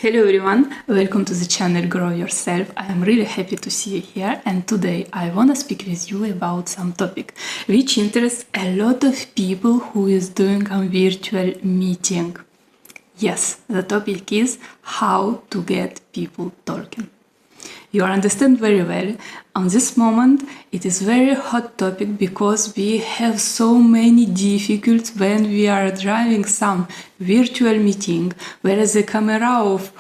Hello everyone, welcome to the channel Grow Yourself. I am really happy to see you here, and today I want to speak with you about some topic which interests a lot of people who is doing a virtual meeting. Yes, the topic is how to get people talking. You understand very well, on this moment it is very hot topic because we have so many difficulties when we are driving some virtual meeting, whereas the camera of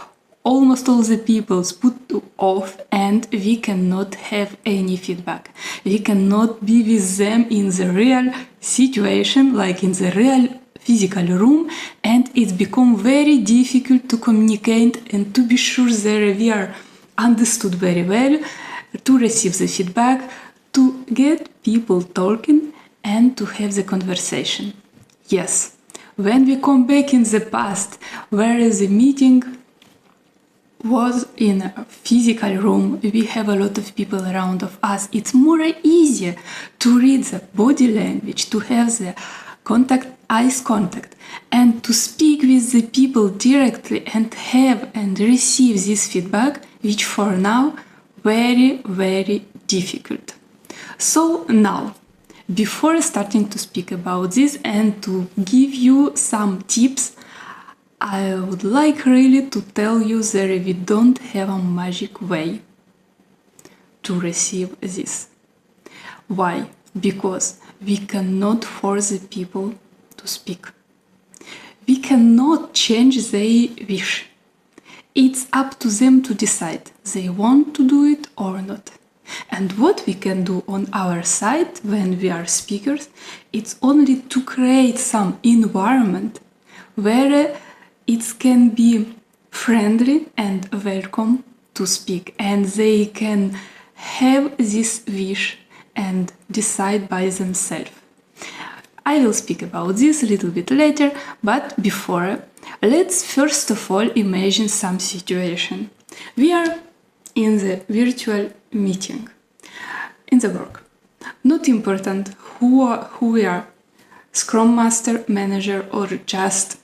almost all the people is put off and we cannot have any feedback. We cannot be with them in the real situation, like in the real physical room, and it's become very difficult to communicate and to be sure that we are understood very well, to receive the feedback, to get people talking and to have the conversation. Yes, when we come back in the past, where the meeting was in a physical room, we have a lot of people around of us, it's more easier to read the body language, to have the eyes contact, and to speak with the people directly and have and receive this feedback, which for now very difficult. So now, before starting to speak about this and to give you some tips, I would like really to tell you that we don't have a magic way to receive this. Why? Because we cannot force the people to speak. We cannot change their wish. It's up to them to decide they want to do it or not. And what we can do on our side when we are speakers, it's only to create some environment where it can be friendly and welcome to speak, and they can have this wish and decide by themselves. I will speak about this a little bit later, but before, let's first of all imagine some situation. We are in the virtual meeting, in the work. Not important who we are, Scrum Master, manager, or just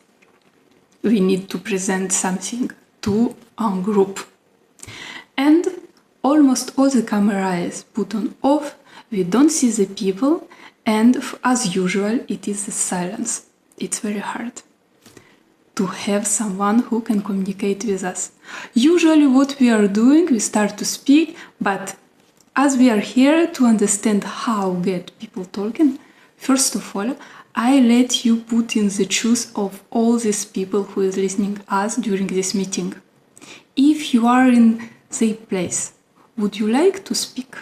we need to present something to a group. And almost all the camera is put on off, we don't see the people, and as usual it is the silence. It's very hard to have someone who can communicate with us. Usually what we are doing, we start to speak, but as we are here to understand how get people talking, first of all, I let you put in the shoes of all these people who is listening us during this meeting. If you are in their place, would you like to speak?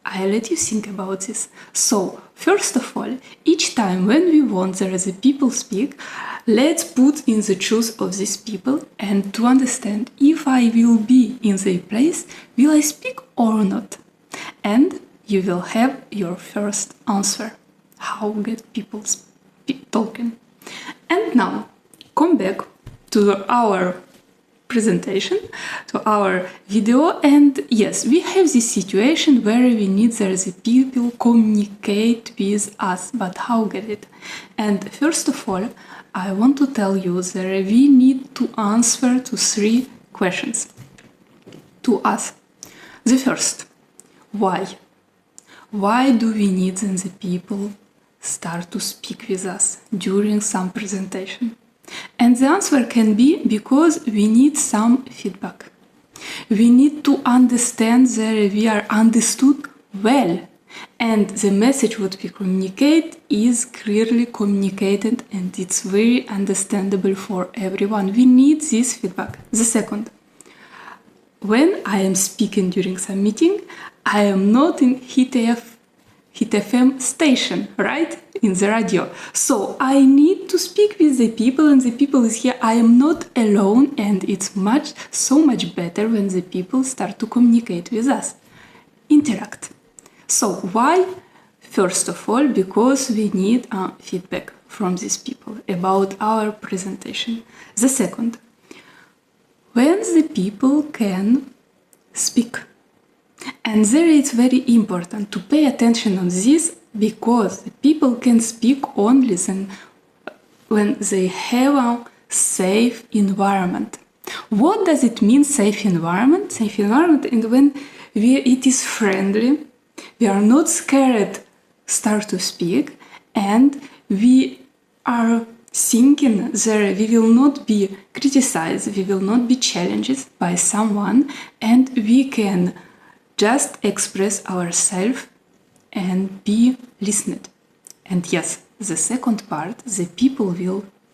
I let you think about this. So, first of all, each time when we want there is a people speak, let's put in the shoes of these people and to understand if I will be in their place, will I speak or not? And you will have your first answer. How get people talking? And now, come back to our presentation, to our video, and yes, we have this situation where we need the people communicate with us, but how get it? And first of all, I want to tell you that we need to answer to 3 questions to us. The first, why? Why do we need the people start to speak with us during some presentation? And the answer can be because we need some feedback. We need to understand that we are understood well, and the message what we communicate is clearly communicated and it's very understandable for everyone. We need this feedback. The second, when I am speaking during some meeting, I am not in Hit FM station, right? In the radio. So I need to speak with the people, and the people is here. I am not alone, and it's so much better when the people start to communicate with us, interact. So why? First of all, because we need feedback from these people about our presentation. The second, when the people can speak. And there it's very important to pay attention on this, because the people can speak only when they have safe environment. What does it mean, safe environment? Safe environment is when it is friendly, we are not scared start to speak, and we are thinking that we will not be criticized, we will not be challenged by someone, and we can just express ourselves and be listened. And yes, the second part, the people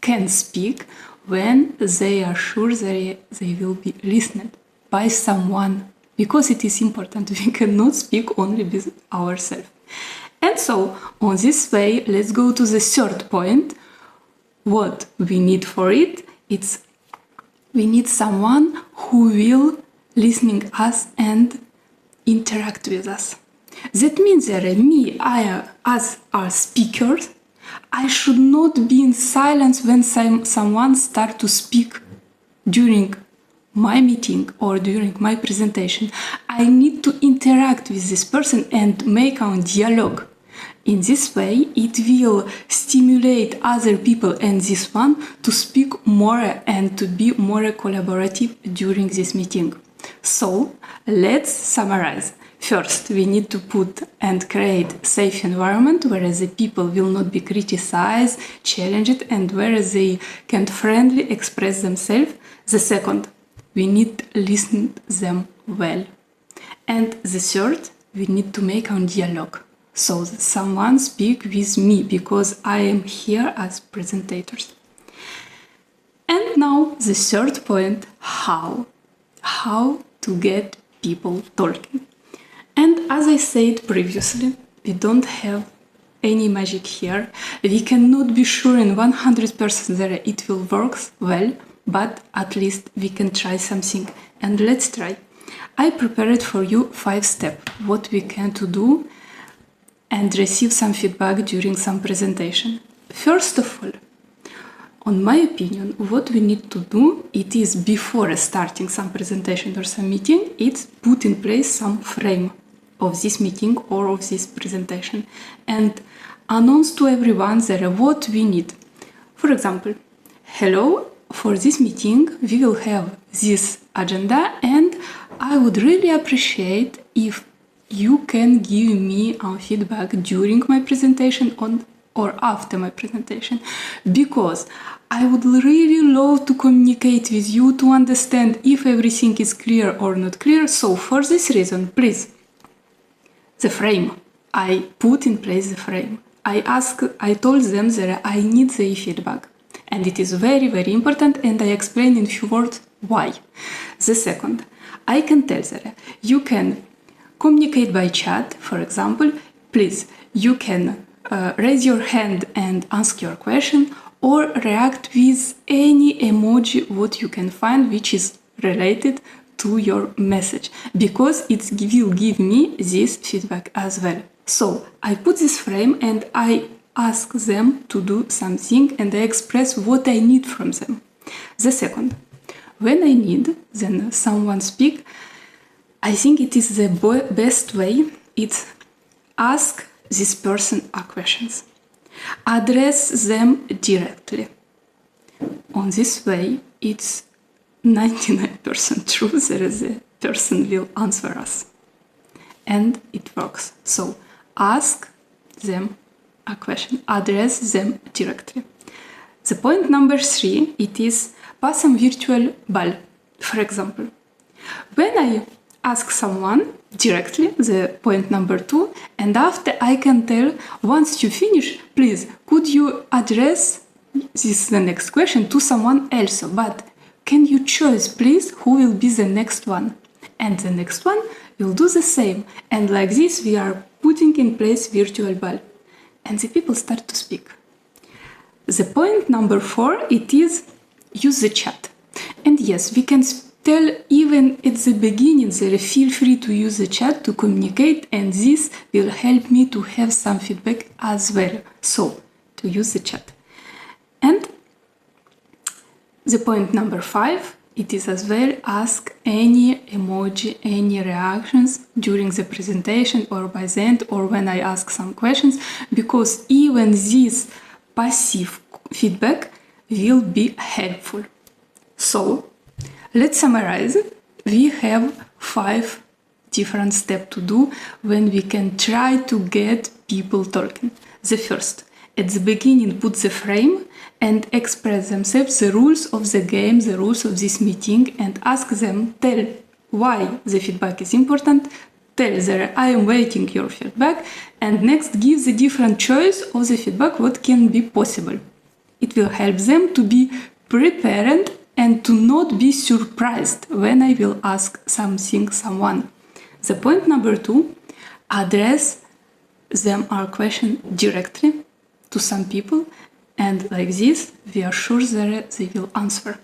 can speak when they are sure they will be listened by someone, because it is important. We cannot speak only with ourselves. And so, on this way, let's go to the third point. What we need for it? We need someone who will listening us and interact with us. That means that as our speakers, I should not be in silence when someone starts to speak during my meeting or during my presentation. I need to interact with this person and make a dialogue. In this way, it will stimulate other people and this one to speak more and to be more collaborative during this meeting. So, let's summarize. First, we need to put and create a safe environment where the people will not be criticized, challenged, and where they can friendly express themselves. The second, we need to listen them well. And the third, we need to make a dialogue. So that someone speak with me, because I am here as presentators. And now the third point, how to get people talking. And as I said previously, we don't have any magic here. We cannot be sure in 100% that it will work well, but at least we can try something. And let's try. I prepared for you 5 steps, what we can to do and receive some feedback during some presentation. First of all, on my opinion, what we need to do, it is before starting some presentation or some meeting, it's put in place some frame of this meeting or of this presentation and announce to everyone that what we need. For example, hello, for this meeting we will have this agenda, and I would really appreciate if you can give me feedback during my presentation or after my presentation, because I would really love to communicate with you to understand if everything is clear or not clear. So for this reason, please, the frame, I put in place the frame. I told them that I need the feedback, and it is very, very important, and I explain in few words why. The second, I can tell that you can communicate by chat, for example. Please, you can raise your hand and ask your question, or react with any emoji what you can find which is related to your message, because it will give me this feedback as well. So I put this frame and I ask them to do something and I express what I need from them. The second, when I need then someone speak, I think it is the best way, it's ask this person a questions. Address them directly. On this way, it's 99% true that the person will answer us. And it works. So, ask them a question. Address them directly. The point number 3, it is pass a virtual ball. For example, when I ask someone directly, the point number 2, and after I can tell, once you finish, please, could you address the next question to someone else, but can you choose, please, who will be the next one? And the next one will do the same. And like this, we are putting in place virtual ball. And the people start to speak. The point number 4, it is use the chat. And yes, we can tell even at the beginning that feel free to use the chat to communicate, and this will help me to have some feedback as well. So, to use the chat. And the point number 5, it is as well ask any emoji, any reactions during the presentation or by the end or when I ask some questions, because even this passive feedback will be helpful. So, let's summarize. We have 5 different steps to do when we can try to get people talking. The first, at the beginning, put the frame and express themselves the rules of the game, the rules of this meeting, and ask them, tell why the feedback is important, tell them I am waiting your feedback, and next give the different choice of the feedback what can be possible. It will help them to be prepared and to not be surprised when I will ask someone. The point number 2, address them our question directly to some people, and like this we are sure that they will answer.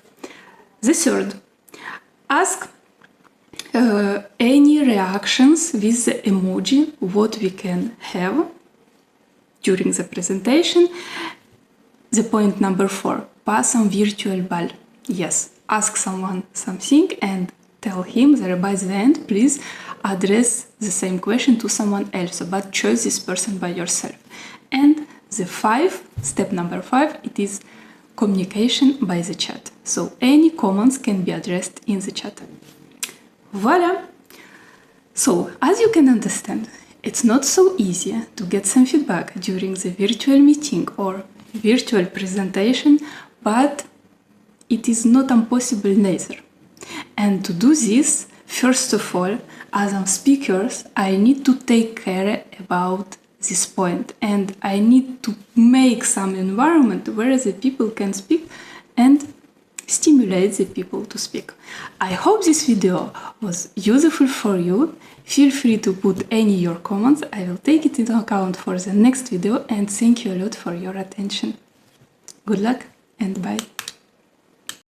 The third, ask any reactions with the emoji what we can have during the presentation. The point number 4, pass on virtual ball. Yes, ask someone something and tell him that by the end, please address the same question to someone else, but choose this person by yourself. And the step number 5, it is communication by the chat. So any comments can be addressed in the chat. Voila! So, as you can understand, it's not so easy to get some feedback during the virtual meeting or virtual presentation, but it is not impossible neither. And to do this, first of all, as speakers, I need to take care about this point, and I need to make some environment where the people can speak and stimulate the people to speak. I hope this video was useful for you. Feel free to put any your comments. I will take it into account for the next video, and thank you a lot for your attention. Good luck and bye.